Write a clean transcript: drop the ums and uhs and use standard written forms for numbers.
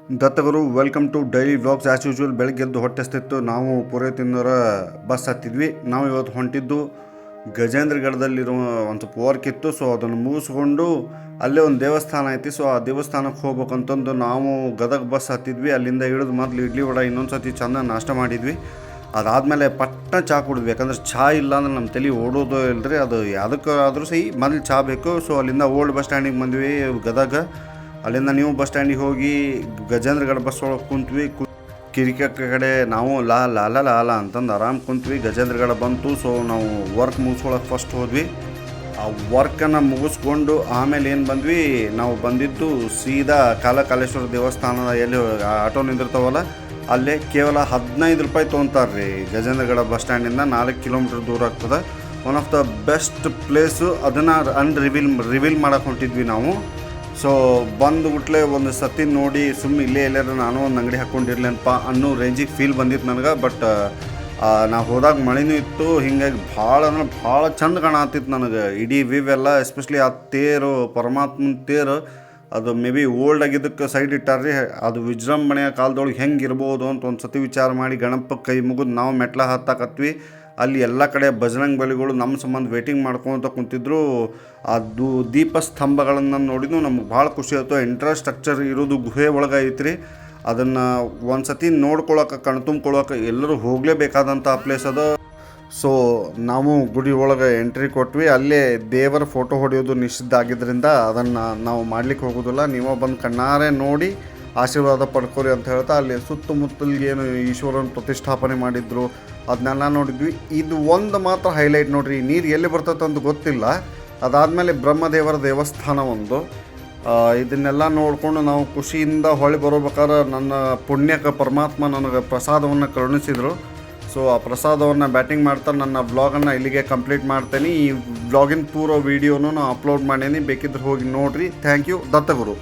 Dattaguru welcome to daily vlogs. As usual ಬೆಳಗ್ಗೆದ್ದು ಹೊಟ್ಟೆಸ್ತಿತ್ತು. ನಾವು ಪುರೇ ತಿನ್ನೋರ ಬಸ್ ಹತ್ತಿದ್ವಿ. ನಾವು ಇವತ್ತು ಹೊಂಟಿದ್ದು ಗಜೇಂದ್ರಗಢದಲ್ಲಿರುವ ಒಂದು ಸ್ವಲ್ಪ ವರ್ಕ್ ಇತ್ತು. ಸೊ ಅದನ್ನು ಮುಗಿಸ್ಕೊಂಡು ಅಲ್ಲೇ ಒಂದು ದೇವಸ್ಥಾನ ಐತಿ. ಸೊ ಆ ದೇವಸ್ಥಾನಕ್ಕೆ ಹೋಗ್ಬೇಕಂತಂದು ನಾವು ಗದಗ ಬಸ್ ಹತ್ತಿದ್ವಿ. ಅಲ್ಲಿಂದ ಇಳಿದು ಮೊದಲು ಇಡ್ಲಿ ವಡ ಇನ್ನೊಂದು ಸತಿ ಚೆಂದ ನಾಷ್ಟ ಮಾಡಿದ್ವಿ. ಅದಾದಮೇಲೆ ಪಟ್ಟ ಚಹಾ ಕುಡಿದ್ವಿ. ಯಾಕಂದ್ರೆ ಚಹಾ ಇಲ್ಲ ಅಂದ್ರೆ ನಮ್ಮ ತಲೆ ಓಡೋದು ಇಲ್ಲರಿ, ಅದು ಯಾವುದಕ್ಕಾದ್ರೂ ಸಹಿ ಮೊದಲು ಚಹಾ ಬೇಕು. ಸೊ ಅಲ್ಲಿಂದ ಓಲ್ಡ್ ಬಸ್ ಸ್ಟ್ಯಾಂಡಿಗೆ ಬಂದ್ವಿ ಗದಗ. ಅಲ್ಲಿಂದ ನೀವು ಬಸ್ ಸ್ಟ್ಯಾಂಡಿಗೆ ಹೋಗಿ ಗಜೇಂದ್ರಗಢ ಬಸ್ ಒಳಗೆ ಕುಂತ್ವಿ. ಕಿರಿಕ ಕಡೆ ನಾವು ಲಾಲ ಅಂತಂದು ಆರಾಮ್ ಕುಂತ್ವಿ. ಗಜೇಂದ್ರಗಢ ಬಂತು. ಸೊ ನಾವು ವರ್ಕ್ ಮುಗಿಸ್ಕೊಳಕ್ಕೆ ಫಸ್ಟ್ ಹೋದ್ವಿ. ಆ ವರ್ಕನ್ನು ಮುಗಿಸ್ಕೊಂಡು ಆಮೇಲೆ ಏನು ಬಂದ್ವಿ, ನಾವು ಬಂದಿದ್ದು ಸೀದಾ ಕಾಲೇಶ್ವರ ದೇವಸ್ಥಾನದ ಎಲ್ಲಿ ಆಟೋ ನಿಂದಿರ್ತಾವಲ್ಲ ಅಲ್ಲೇ ಕೇವಲ 15 ರೂಪಾಯಿ ತೊಗೊತಾರೆ ರೀ. ಗಜೇಂದ್ರಗಢ ಬಸ್ ಸ್ಟ್ಯಾಂಡಿಂದ 4 ಕಿಲೋಮೀಟ್ರ್ ದೂರ ಆಗ್ತದೆ. One of the best place. ಅದನ್ನು ರಿವೀಲ್ ಮಾಡೋಕೆ ಹೊಂಟಿದ್ವಿ ನಾವು. ಸೊ ಬಂದುಬಿಟ್ಲೆ ಒಂದು ಸತಿ ನೋಡಿ ಇಲ್ಲೇ ಎಲ್ಲಾರು ನಾನು ಒಂದು ಅಂಗಡಿ ಹಾಕ್ಕೊಂಡಿರ್ಲೇನಪ್ಪ ಅನ್ನೋ ರೇಂಜಿಗೆ ಫೀಲ್ ಬಂದಿತ್ತು ನನಗೆ. ಬಟ್ ನಾವು ಹೋದಾಗ ಮಳೆನೂ ಇತ್ತು. ಹೀಗಾಗಿ ಭಾಳ ಅಂದ್ರೆ ಭಾಳ ಚಂದ ಕಾಣತ್ತಿತ್ತು ನನಗೆ ಇಡೀ ವ್ಯೂ ಎಲ್ಲ. ಎಸ್ಪೆಷಲಿ ಆ ತೇರು, ಪರಮಾತ್ಮನ ತೇರು, ಅದು ಮೇ ಬಿ ಓಲ್ಡ್ ಆಗಿದ್ದಕ್ಕೆ ಸೈಡ್ ಇಟ್ಟಾರ್ರಿ. ಅದು ವಿಜೃಂಭಣೆಯ ಕಾಲದೊಳಗೆ ಹೆಂಗೆ ಇರ್ಬೋದು ಅಂತ ಒಂದು ಸತಿ ವಿಚಾರ ಮಾಡಿ ಗಣಪಕ್ಕೆ ಕೈ ಮುಗಿದು ನಾವು ಮೆಟ್ಲ ಹತ್ತಾಕತ್ವಿ. ಅಲ್ಲಿ ಎಲ್ಲ ಕಡೆ ಬಜರಂಗ್ ಬಲಿಗಳು ನಮ್ಮ ಸಂಬಂಧ ವೇಟಿಂಗ್ ಮಾಡ್ಕೊತ ಕುಂತಿದ್ರು. ಅದು ದೀಪ ಸ್ತಂಭಗಳನ್ನು ನೋಡಿದ್ವು ನಮ್ಗೆ ಭಾಳ ಖುಷಿ ಆಯಿತು. ಇನ್ಫ್ರಾಸ್ಟ್ರಕ್ಚರ್ ಇರೋದು ಗುಹೆ ಒಳಗೆ ಐತ್ರಿ. ಅದನ್ನು ಒಂದು ಸತಿ ನೋಡ್ಕೊಳಕ್ಕೆ, ಕಣ್ತುಂಬ್ಕೊಳಕ್ಕೆ ಎಲ್ಲರೂ ಹೋಗಲೇಬೇಕಾದಂಥ ಪ್ಲೇಸ್ ಅದು. ಸೊ ನಾವು ಗುಡಿ ಒಳಗೆ ಎಂಟ್ರಿ ಕೊಟ್ವಿ. ಅಲ್ಲೇ ದೇವರ ಫೋಟೋ ಹೊಡೆಯೋದು ನಿಷಿದ್ಧ ಆಗಿದ್ದರಿಂದ ಅದನ್ನು ನಾವು ಮಾಡ್ಲಿಕ್ಕೆ ಹೋಗೋದಿಲ್ಲ. ನೀವು ಬಂದು ಕಣ್ಣಾರೆ ನೋಡಿ ಆಶೀರ್ವಾದ ಪಡ್ಕೋರಿ ಅಂತ ಹೇಳ್ತಾ ಅಲ್ಲಿ ಸುತ್ತಮುತ್ತಲಿಗೆ ಏನು ಈಶ್ವರನ ಪ್ರತಿಷ್ಠಾಪನೆ ಮಾಡಿದ್ರು ಅದನ್ನೆಲ್ಲ ನೋಡಿದ್ವಿ. ಇದು ಒಂದು ಮಾತ್ರ ಹೈಲೈಟ್ ನೋಡಿರಿ, ನೀರು ಎಲ್ಲಿ ಬರ್ತೈತೆ ಅಂತ ಗೊತ್ತಿಲ್ಲ. ಅದಾದಮೇಲೆ ಬ್ರಹ್ಮದೇವರ ದೇವಸ್ಥಾನ ಒಂದು. ಇದನ್ನೆಲ್ಲ ನೋಡಿಕೊಂಡು ನಾವು ಖುಷಿಯಿಂದ ಹೊಳೆ ಬರೋಬೇಕಾದ್ರೆ ನನ್ನ ಪುಣ್ಯಕ್ಕೆ ಪರಮಾತ್ಮ ನನಗೆ ಪ್ರಸಾದವನ್ನು ಕರುಣಿಸಿದರು. ಸೊ ಆ ಪ್ರಸಾದವನ್ನು ಬ್ಯಾಟಿಂಗ್ ಮಾಡ್ತಾ ನನ್ನ ವ್ಲಾಗನ್ನು ಇಲ್ಲಿಗೆ ಕಂಪ್ಲೀಟ್ ಮಾಡ್ತೇನೆ. ಈ ವ್ಲಾಗಿನ ಪೂರ ವೀಡಿಯೋನು ನಾನು ಅಪ್ಲೋಡ್ ಮಾಡೀನಿ, ಬೇಕಿದ್ರೆ ಹೋಗಿ ನೋಡಿರಿ. Thank you. ದತ್ತಗುರು.